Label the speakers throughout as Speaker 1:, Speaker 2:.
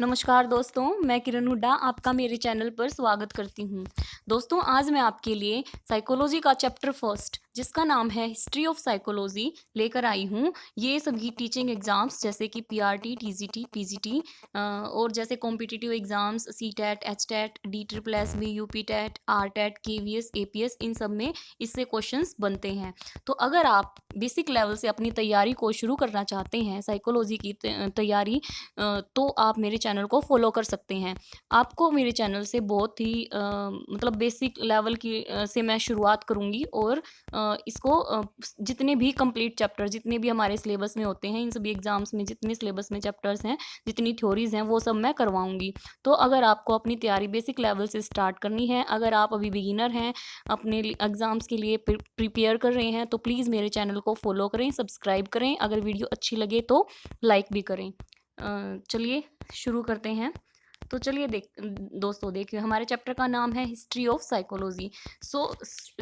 Speaker 1: नमस्कार दोस्तों, मैं किरण हुड्डा आपका मेरे चैनल पर स्वागत करती हूँ। दोस्तों, आज मैं आपके लिए साइकोलॉजी का चैप्टर फर्स्ट जिसका नाम है हिस्ट्री ऑफ साइकोलॉजी लेकर आई हूँ। ये सभी टीचिंग एग्ज़ाम्स जैसे कि पीआरटी, टीजीटी, पीजीटी और जैसे competitive exams CTET, HTET, D triple UP TET, RTET, KVS, APS इन सब में इससे क्वेश्चंस बनते हैं। तो अगर आप बेसिक लेवल से अपनी तैयारी को शुरू करना चाहते हैं साइकोलॉजी की तैयारी तो आप मेरे चैनल को फॉलो कर सकते हैं। आपको मेरे चैनल से बहुत ही मतलब बेसिक लेवल की से मैं शुरुआत करूँगी और इसको जितने भी कंप्लीट चैप्टर जितने भी हमारे सिलेबस में होते हैं, इन सभी एग्ज़ाम्स में जितने सिलेबस में चैप्टर्स हैं, जितनी थ्योरीज़ हैं, वो सब मैं करवाऊँगी। तो अगर आपको अपनी तैयारी बेसिक लेवल से स्टार्ट करनी है, अगर आप अभी बिगिनर हैं, अपने एग्ज़ाम्स के लिए प्रिपेयर कर रहे हैं, तो प्लीज़ मेरे चैनल को फॉलो करें, सब्सक्राइब करें। अगर वीडियो अच्छी लगे तो लाइक भी करें। चलिए शुरू करते हैं। तो चलिए दोस्तों देखिए, हमारे चैप्टर का नाम है हिस्ट्री ऑफ साइकोलॉजी।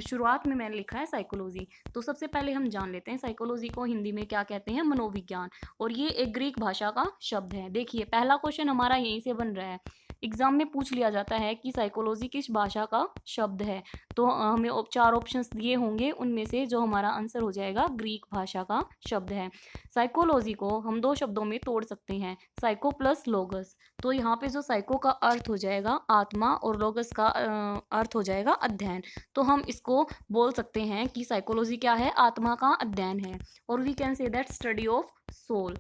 Speaker 1: शुरुआत में मैंने लिखा है साइकोलॉजी। तो सबसे पहले हम जान लेते हैं साइकोलॉजी को हिंदी में क्या कहते हैं। मनोविज्ञान। और ये एक ग्रीक भाषा का शब्द है। देखिए, पहला क्वेश्चन हमारा यहीं से बन रहा है। एग्जाम में पूछ लिया जाता है कि साइकोलॉजी किस भाषा का शब्द है। तो हमें चार ऑप्शंस दिए होंगे, उनमें से जो हमारा आंसर हो जाएगा ग्रीक भाषा का शब्द है। साइकोलॉजी को हम दो शब्दों में तोड़ सकते हैं, साइको प्लस लोगस। तो यहाँ पे जो साइको का अर्थ हो जाएगा आत्मा और लोगस का अर्थ हो जाएगा अध्ययन। तो हम इसको बोल सकते हैं कि साइकोलॉजी क्या है, आत्मा का अध्ययन है। और we can say that study of soul.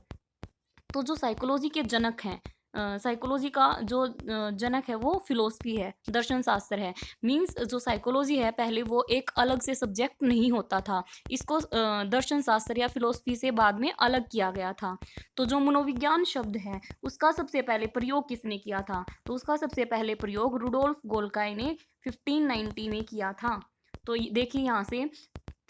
Speaker 1: तो जो साइकोलॉजी के जनक हैं, साइकोलॉजी का जो जनक है वो फिलोसफी है, दर्शन शास्त्र है। मीन्स जो साइकोलॉजी है पहले वो एक अलग से सब्जेक्ट नहीं होता था, इसको दर्शन शास्त्र या फिलोसफी से बाद में अलग किया गया था। तो जो मनोविज्ञान शब्द है उसका सबसे पहले प्रयोग किसने किया था, तो उसका सबसे पहले प्रयोग रुडोल्फ गोल्काई ने 1590 में किया था। तो देखिए यहाँ से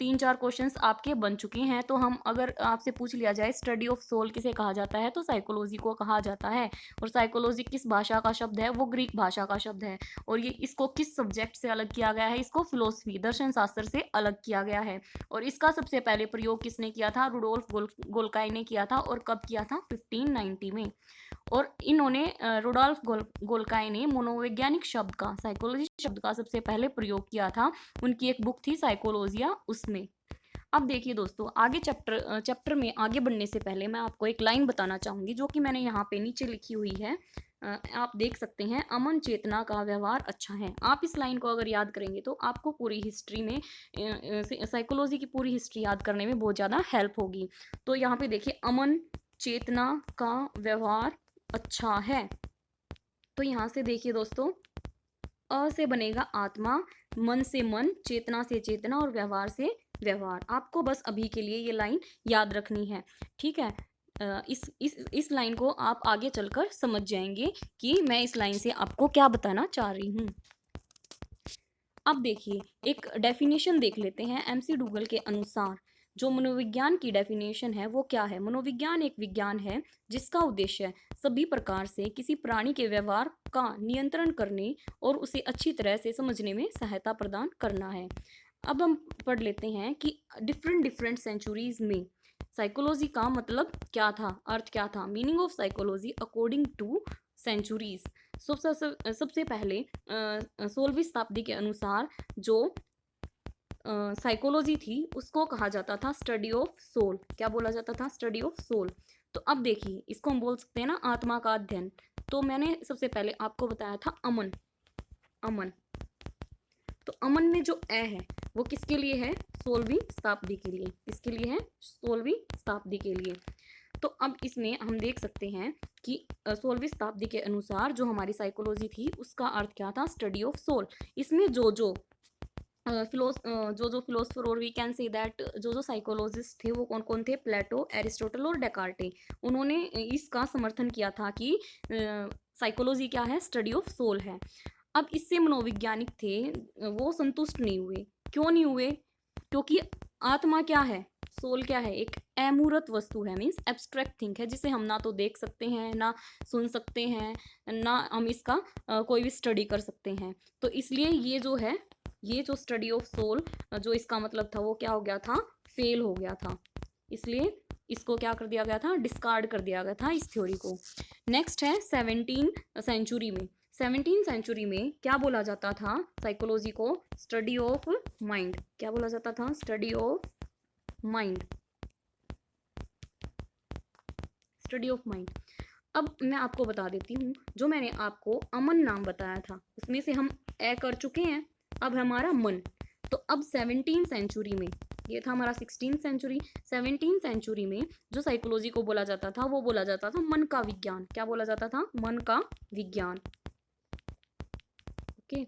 Speaker 1: 3-4 क्वेश्चंस आपके बन चुके हैं। तो हम अगर आपसे पूछ लिया जाए स्टडी ऑफ सोल किसे कहा जाता है, तो साइकोलॉजी को कहा जाता है। और साइकोलॉजी किस भाषा का शब्द है, वो ग्रीक भाषा का शब्द है। और ये इसको किस सब्जेक्ट से अलग किया गया है, इसको फिलोसफी दर्शन शास्त्र से अलग किया गया है। और इसका सबसे पहले प्रयोग किसने किया था, रुडोल्फ गोल्काई ने किया था। और कब किया था, 1590 में। और इन्होंने रुडोल्फ गोल्काई ने मनोवैज्ञानिक शब्द का, साइकोलॉजी शब्द का सबसे पहले प्रयोग किया था। उनकी एक बुक थी साइकोलॉजिया, उसमें। अब देखिए दोस्तों, आगे चैप्टर में आगे बढ़ने से पहले मैं आपको एक लाइन बताना चाहूँगी जो कि मैंने यहाँ पे नीचे लिखी हुई है। आप देख सकते हैं, अमन चेतना का व्यवहार अच्छा है। आप इस लाइन को अगर याद करेंगे तो आपको पूरी हिस्ट्री में साइकोलॉजी की पूरी हिस्ट्री याद करने में बहुत ज़्यादा हेल्प होगी। तो यहाँ पे देखिए, अमन चेतना का व्यवहार अच्छा है। तो यहाँ से देखिए दोस्तों, अ से बनेगा आत्मा, मन से मन, चेतना से चेतना और व्यवहार से व्यवहार। आपको बस अभी के लिए ये लाइन याद रखनी है, ठीक है। इस लाइन को आप आगे चलकर समझ जाएंगे कि मैं इस लाइन से आपको क्या बताना चाह रही हूँ। अब देखिए, एक डेफिनेशन देख लेते हैं एमसी डूगल के अनुसार। जो मनोविज्ञान की डेफिनेशन है वो क्या है। मनोविज्ञान एक विज्ञान है जिसका उद्देश्य सभी प्रकार से किसी प्राणी के व्यवहार का नियंत्रण करने और उसे अच्छी तरह से समझने में सहायता प्रदान करना है। अब हम पढ़ लेते हैं कि डिफरेंट सेंचुरीज में साइकोलॉजी का मतलब क्या था, अर्थ क्या था। Meaning of psychology according to centuries. सबसे पहले 16वीं शताब्दी के अनुसार जो साइकोलॉजी थी उसको कहा जाता था स्टडी ऑफ सोल। क्या बोला जाता था, स्टडी ऑफ सोल। तो अब देखिए, इसको हम बोल सकते हैं ना आत्मा का अध्ययन। तो मैंने सबसे पहले आपको बताया था अमन। अमन, तो अमन में जो ए है वो किसके लिए है, 16वीं शताब्दी के लिए। किसके लिए है, 16वीं शताब्दी के लिए। तो अब इसमें हम देख सकते हैं कि 16वीं शताब्दी के अनुसार जो हमारी साइकोलॉजी थी उसका अर्थ क्या था, स्टडी ऑफ सोल। इसमें जो फिलोसफर और वी कैन से दैट जो साइकोलॉजिस्ट थे वो कौन कौन थे, प्लेटो, एरिस्टोटल और डेकार्टे। उन्होंने इसका समर्थन किया था कि साइकोलॉजी क्या है, स्टडी ऑफ सोल है। अब इससे मनोवैज्ञानिक थे वो संतुष्ट नहीं हुए। क्यों नहीं हुए, क्योंकि आत्मा क्या है, सोल क्या है, एक अमूर्त वस्तु है, मीन्स एब्स्ट्रैक्ट थिंग है जिसे हम ना तो देख सकते हैं, ना सुन सकते हैं, ना हम इसका कोई भी स्टडी कर सकते हैं। तो इसलिए ये जो स्टडी ऑफ सोल जो इसका मतलब था वो क्या हो गया था, फेल हो गया था। इसलिए इसको क्या कर दिया गया था, डिस्कार्ड कर दिया गया था इस थ्योरी को। नेक्स्ट है 17 सेंचुरी में। 17 सेंचुरी में क्या बोला जाता था साइकोलॉजी को? Study of mind. क्या बोला जाता था? Study of mind. Study of mind. अब मैं आपको बता देती हूँ, जो मैंने आपको अमन नाम बताया था उसमें से हम ए कर चुके हैं, अब हमारा मन। तो अब 17 सेंचुरी में, ये था हमारा 16 सेंचुरी, 17 सेंचुरी में जो साइकोलॉजी को बोला जाता था वो बोला जाता था मन का विज्ञान। क्या बोला जाता था? मन का विज्ञान। ओके,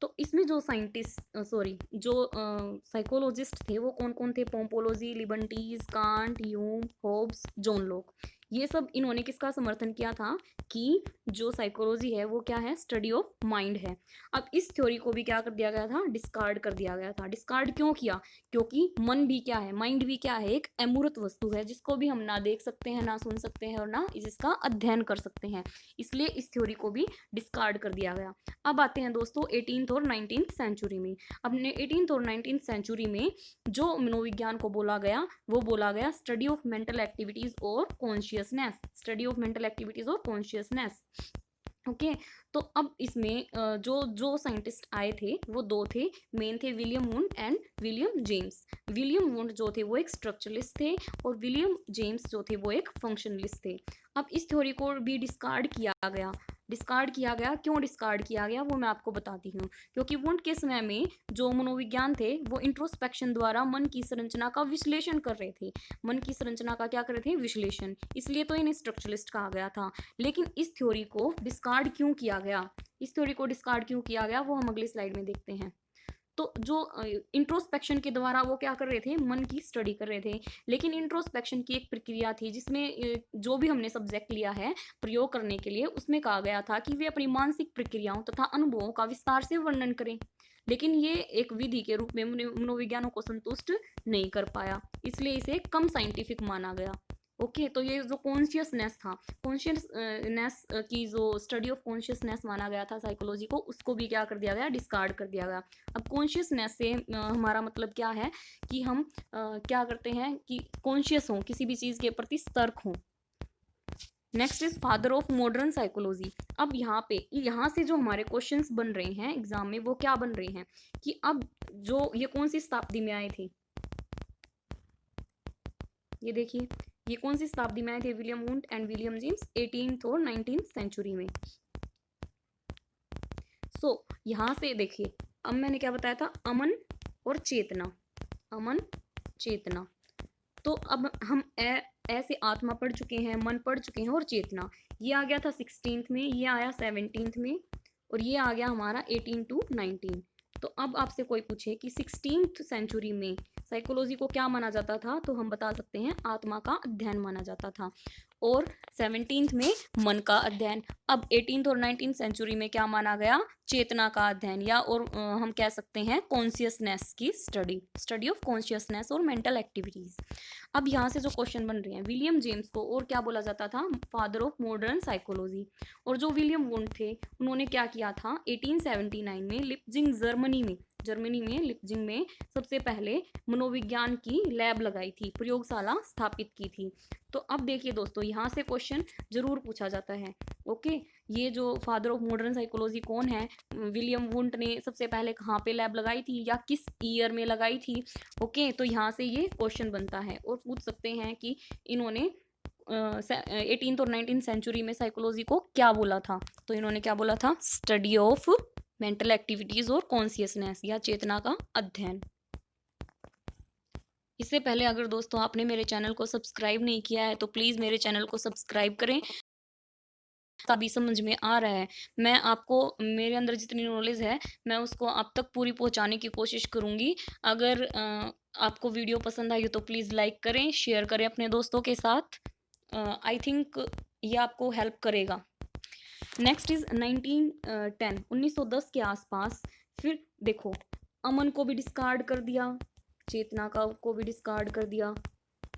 Speaker 1: तो इसमें जो साइंटिस्ट सॉरी जो साइकोलॉजिस्ट थे वो कौन कौन थे? पोम्पोलोजी, Leibniz, Kant, Hume, Hobbes, John Locke. ये सब इन्होंने किसका समर्थन किया था कि जो साइकोलॉजी है वो क्या है? स्टडी ऑफ माइंड है। अब इस थ्योरी को भी क्या कर दिया गया था? डिस्कार्ड कर दिया गया था। डिस्कार्ड क्यों किया? क्योंकि मन भी क्या है, माइंड भी क्या है? एक अमूर्त वस्तु है जिसको भी हम ना देख सकते हैं, ना सुन सकते हैं और ना जिसका अध्ययन कर सकते हैं, इसलिए इस थ्योरी को भी डिस्कार्ड कर दिया गया। अब आते हैं दोस्तों 18th और 19th सेंचुरी में। अपने 18th और 19th सेंचुरी में जो मनोविज्ञान को बोला गया वो बोला गया स्टडी ऑफ मेंटल एक्टिविटीज और consciousness. Study of mental activities और कॉन्शियसनेस। ओके, तो अब इसमें जो जो साइंटिस्ट आए थे वो दो थे, मेन थे William wound and William James. William wound जो थे वो एक स्ट्रक्चरलिस्ट थे और विलियम जेम्स जो थे वो एक फंक्शनलिस्ट थे। अब इस थ्योरी को भी डिस्कार्ड किया गया। डिस्कार्ड किया गया, क्यों डिस्कार्ड किया गया वो मैं आपको बताती हूँ। क्योंकि वुंड के समय में जो मनोविज्ञान थे वो इंट्रोस्पेक्शन द्वारा मन की संरचना का विश्लेषण कर रहे थे। मन की संरचना का क्या कर रहे थे? विश्लेषण। इसलिए तो इन्हें स्ट्रक्चरलिस्ट कहा गया था। लेकिन इस थ्योरी को डिस्कार्ड क्यों किया गया? इस थ्योरी को डिस्कार्ड क्यों किया गया वो हम अगली स्लाइड में देखते हैं। तो जो इंट्रोस्पेक्शन के द्वारा वो क्या कर रहे थे? मन की स्टडी कर रहे थे। लेकिन इंट्रोस्पेक्शन की एक प्रक्रिया थी जिसमें जो भी हमने सब्जेक्ट लिया है प्रयोग करने के लिए, उसमें कहा गया था कि वे अपनी मानसिक प्रक्रियाओं तथा अनुभवों का विस्तार से वर्णन करें। लेकिन ये एक विधि के रूप में मनोविज्ञानों को संतुष्ट नहीं कर पाया, इसलिए इसे कम साइंटिफिक माना गया। ओके, तो ये जो कॉन्शियसनेस था, कॉन्शियसनेस की जो स्टडी ऑफ कॉन्शियसनेस माना गया था साइकोलॉजी को, उसको भी क्या कर दिया गया? डिस्कार्ड कर दिया गया। अब कॉन्शियसनेस से हमारा मतलब क्या है कि हम क्या करते हैं कि कॉन्शियस हों, किसी भी चीज़ के प्रति सतर्क हों। Next is father of modern psychology. अब यहाँ से जो हमारे क्वेश्चंस बन रहे हैं एग्जाम में वो क्या बन रहे हैं कि अब जो ये कौन सी शताब्दी में आए थे? ये देखिए, ये कौन सी शताब्दी में आए थे? William wound and William James 18th और 19th सेंचुरी में। सो यहाँ से देखिए, अब मैंने क्या बताया था? अमन और चेतना। अमन, चेतना। तो अब हम ऐसे आत्मा पढ़ चुके हैं, मन पढ़ चुके हैं और चेतना, ये आ गया था 16th में, ये आया 17th में और ये आ गया हमारा 18 to 19। तो अब आपसे कोई पूछे कि 16th सेंचुरी में साइकोलॉजी को क्या माना जाता था, तो हम बता सकते हैं आत्मा का अध्ययन माना जाता था और 17th में मन का अध्ययन। अब 18th और 19th सेंचुरी में क्या माना गया? चेतना का अध्ययन, या और हम कह सकते हैं कॉन्शियसनेस की स्टडी, स्टडी ऑफ कॉन्शियसनेस और मेंटल एक्टिविटीज। अब यहाँ से जो क्वेश्चन बन रहे हैं, विलियम जेम्स को और क्या बोला जाता था? Father of modern psychology. और जो विलियम वुंड थे उन्होंने क्या किया था? 1879 में लिप्जिंग जर्मनी में लिप्जिंग में सबसे पहले मनोविज्ञान की लैब लगाई थी, प्रयोगशाला स्थापित की थी। तो अब देखिए दोस्तों, यहाँ से क्वेश्चन जरूर पूछा जाता है। ओके, ये जो फादर ऑफ मॉडर्न साइकोलॉजी कौन है? विलियम वुंड ने सबसे पहले कहाँ पे लैब लगाई थी या किस ईयर में लगाई थी? ओके, तो यहाँ से ये क्वेश्चन बनता है और पूछ सकते हैं कि इन्होंने 18th और 19th सेंचुरी में साइकोलॉजी को क्या बोला था? तो इन्होंने क्या बोला था? स्टडी ऑफ मेंटल एक्टिविटीज और कॉन्शियसनेस या चेतना का अध्ययन। इससे पहले अगर दोस्तों आपने मेरे चैनल को सब्सक्राइब नहीं किया है तो प्लीज़ मेरे चैनल को सब्सक्राइब करें। तभी समझ में आ रहा है, मैं आपको मेरे अंदर जितनी नॉलेज है मैं उसको आप तक पूरी पहुंचाने की कोशिश करूंगी। अगर आपको वीडियो पसंद आई हो तो प्लीज़ लाइक करें, शेयर करें अपने दोस्तों के साथ। आई थिंक ये आपको हेल्प करेगा। नेक्स्ट इज 1910 के आसपास। फिर देखो, अमन को भी डिस्कार्ड कर दिया, चेतना का को भी डिस्कार्ड कर दिया,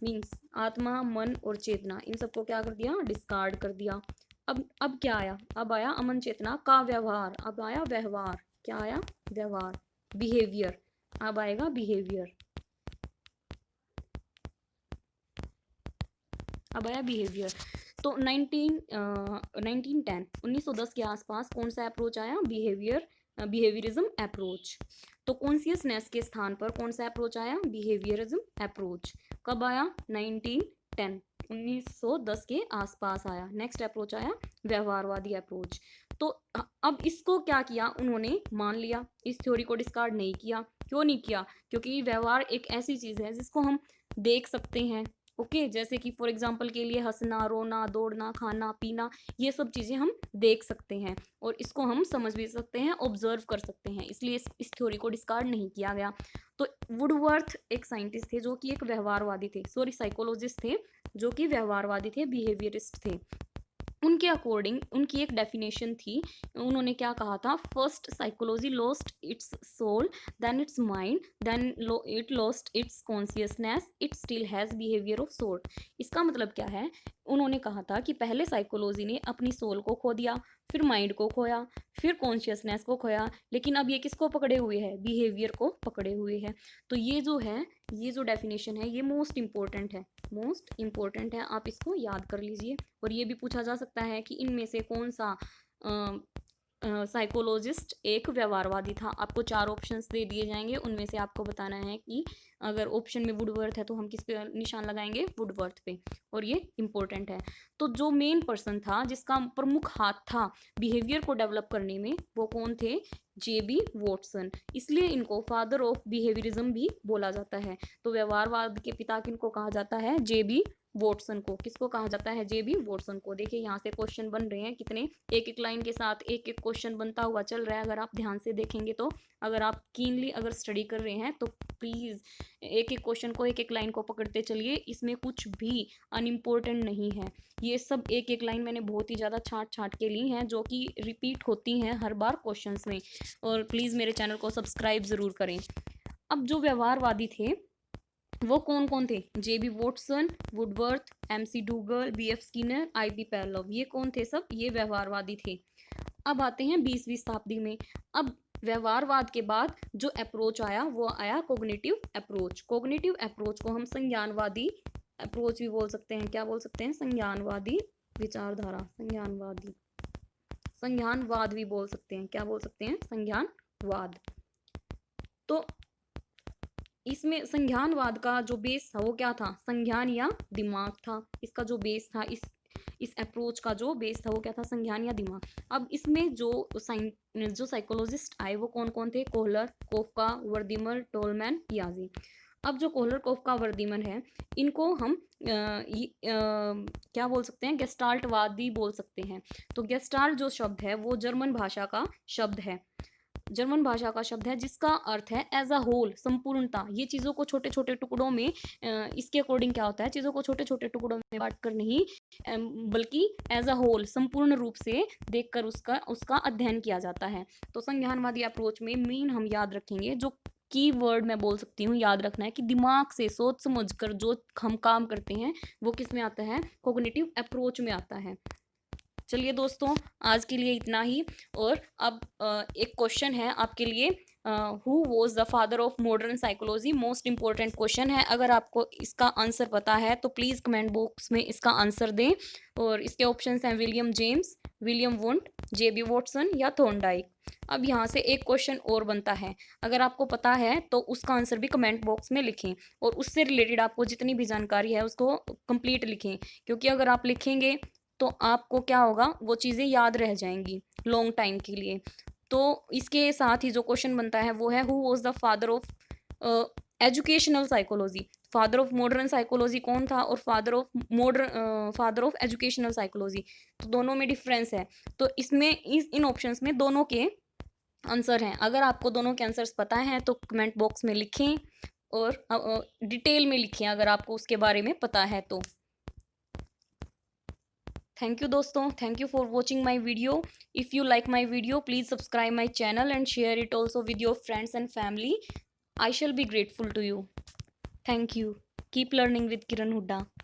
Speaker 1: मीन्स आत्मा, मन और चेतना, इन सबको क्या कर दिया? डिस्कार्ड कर दिया। अब क्या आया? अब आया अमन चेतना का व्यवहार। अब आया व्यवहार। क्या आया? व्यवहार, बिहेवियर। अब आएगा बिहेवियर। अब आया बिहेवियर। तो 1910 के आसपास कौन सा अप्रोच आया? Behaviourism approach. तो कॉन्शियसनेस के स्थान पर कौन सा अप्रोच आया? Behaviourism approach. कब आया? 1910 के आसपास आया। नेक्स्ट अप्रोच आया व्यवहारवादी अप्रोच। तो अब इसको क्या किया उन्होंने? मान लिया, इस थ्योरी को डिस्कार्ड नहीं किया। क्यों नहीं किया? क्योंकि व्यवहार एक ऐसी चीज है जिसको हम देख सकते हैं। ओके, जैसे कि फॉर एग्जाम्पल के लिए हंसना, रोना, दौड़ना, खाना पीना, ये सब चीजें हम देख सकते हैं और इसको हम समझ भी सकते हैं, ऑब्जर्व कर सकते हैं, इसलिए इस थ्योरी को डिस्कार्ड नहीं किया गया। तो वुडवर्थ एक साइंटिस्ट थे जो कि एक व्यवहारवादी थे, सॉरी साइकोलॉजिस्ट थे जो कि व्यवहारवादी थे, बिहेवियरिस्ट थे। उनके अकॉर्डिंग उनकी एक डेफिनेशन थी। उन्होंने क्या कहा था? First psychology lost its soul, then its mind, then it lost its consciousness, it still has behaviour of sort. इसका मतलब क्या है? उन्होंने कहा था कि पहले साइकोलॉजी ने अपनी सोल को खो दिया, फिर माइंड को खोया, फिर कॉन्शियसनेस को खोया, लेकिन अब ये किसको पकड़े हुए है? बिहेवियर को पकड़े हुए है। तो ये जो है, ये जो डेफिनेशन है, ये मोस्ट इंपॉर्टेंट है, मोस्ट इंपॉर्टेंट है, आप इसको याद कर लीजिए। और ये भी पूछा जा सकता है कि इनमें से कौन सा साइकोलॉजिस्ट एक व्यवहारवादी था। आपको 4 ऑप्शंस दे दिए जाएंगे, उनमें से आपको बताना है कि अगर ऑप्शन में वुडवर्थ है तो हम किस पे निशान लगाएंगे? वुडवर्थ पे। और ये इंपॉर्टेंट है। तो जो मेन पर्सन था जिसका प्रमुख हाथ था बिहेवियर को डेवलप करने में, वो कौन थे? JB Watson. इसलिए इनको फादर ऑफ बिहेवियरिज्म भी बोला जाता है। तो व्यवहारवाद के पिता किनको कहा जाता है? जेबी वॉटसन को। किसको कहा जाता है? जेबी वॉटसन को। देखिए यहाँ से क्वेश्चन बन रहे हैं कितने, एक एक लाइन के साथ एक एक क्वेश्चन बनता हुआ चल रहा है। अगर आप ध्यान से देखेंगे तो, अगर आप कीनली अगर स्टडी कर रहे हैं तो प्लीज़ एक एक क्वेश्चन को, एक एक लाइन को पकड़ते चलिए। इसमें कुछ भी अनइम्पोर्टेंट नहीं है। ये सब एक एक लाइन मैंने बहुत ही ज़्यादा छाँट छाँट के ली हैं, जो कि रिपीट होती हैं हर बार क्वेश्चंस में। और प्लीज़ मेरे चैनल को सब्सक्राइब ज़रूर करें। अब जो व्यवहारवादी थे वो कौन कौन थे? JB Watson, Woodworth, McDougall, BF Skinner, IP Pavlov. ये कौन थे? सब ये व्यवहारवादी थे। अब आते हैं 20वीं शताब्दी में। अब व्यवहारवाद के बाद जो अप्रोच आया वो आया कोग्निटिव अप्रोच। कोग्निटिव अप्रोच को हम संज्ञानवादी अप्रोच भी बोल सकते हैं। क्या बोल सकते हैं? संज्ञानवादी विचारधारा, संज्ञानवाद भी बोल सकते हैं। क्या बोल सकते हैं? संज्ञानवाद। तो इसमें संज्ञानवाद का जो बेस था वो क्या था? संज्ञान या दिमाग था। इसका जो बेस था, इस अप्रोच का जो बेस था वो क्या था? संज्ञान या दिमाग। अब इसमें जो साइकोलॉजिस्ट आए वो कौन कौन थे? कोहलर, कोफका, वर्दीमर, टोलमैन, पियाजी। अब जो कोहलर, कोफका, वर्दीमन है, इनको हम क्या बोल सकते हैं? गेस्टाल्टवादी बोल सकते हैं। तो गेस्टाल्ट जो शब्द है वो जर्मन भाषा का शब्द है, जर्मन भाषा का शब्द है, जिसका अर्थ है एज अ होल, संपूर्णता। ये चीज़ों को छोटे छोटे टुकड़ों में, इसके अकॉर्डिंग क्या होता है? चीज़ों को छोटे छोटे टुकड़ों में बांट कर नहीं, बल्कि एज अ होल, संपूर्ण रूप से देखकर उसका अध्ययन किया जाता है। तो संज्ञानवादी अप्रोच में मेन हम याद रखेंगे, जो की वर्ड मैं बोल सकती हूँ याद रखना है, कि दिमाग से सोच समझ कर जो हम काम करते हैं वो किस में आता है? कोग्निटिव अप्रोच में आता है। चलिए दोस्तों, आज के लिए इतना ही। और अब एक क्वेश्चन है आपके लिए, who was the father of modern psychology? Most important question है। अगर आपको इसका आंसर पता है तो प्लीज़ कमेंट बॉक्स में इसका आंसर दें। और इसके ऑप्शंस हैं विलियम जेम्स, विलियम वुंड, जेबी वॉटसन या थॉर्नडाइक। अब यहाँ से एक क्वेश्चन और बनता है, अगर आपको पता है तो उसका आंसर भी कमेंट बॉक्स में लिखें, और उससे रिलेटेड आपको जितनी भी जानकारी है उसको कंप्लीट लिखें। क्योंकि अगर आप लिखेंगे तो आपको क्या होगा? वो चीज़ें याद रह जाएंगी लॉन्ग टाइम के लिए। तो इसके साथ ही जो क्वेश्चन बनता है वो है, who was the father of educational psychology? Father of modern psychology कौन था, और फादर ऑफ एजुकेशनल साइकोलॉजी? तो दोनों में डिफरेंस है। तो इसमें इन ऑप्शंस में दोनों के आंसर हैं। अगर आपको दोनों के आंसर्स पता हैं तो कमेंट बॉक्स में लिखें, और डिटेल में लिखें अगर आपको उसके बारे में पता है तो। थैंक यू दोस्तों, thank you for watching my video. If you like my video, please subscribe my channel and share it also with your friends and family. I shall be grateful to you. Thank you. Keep learning with Kiran Hooda.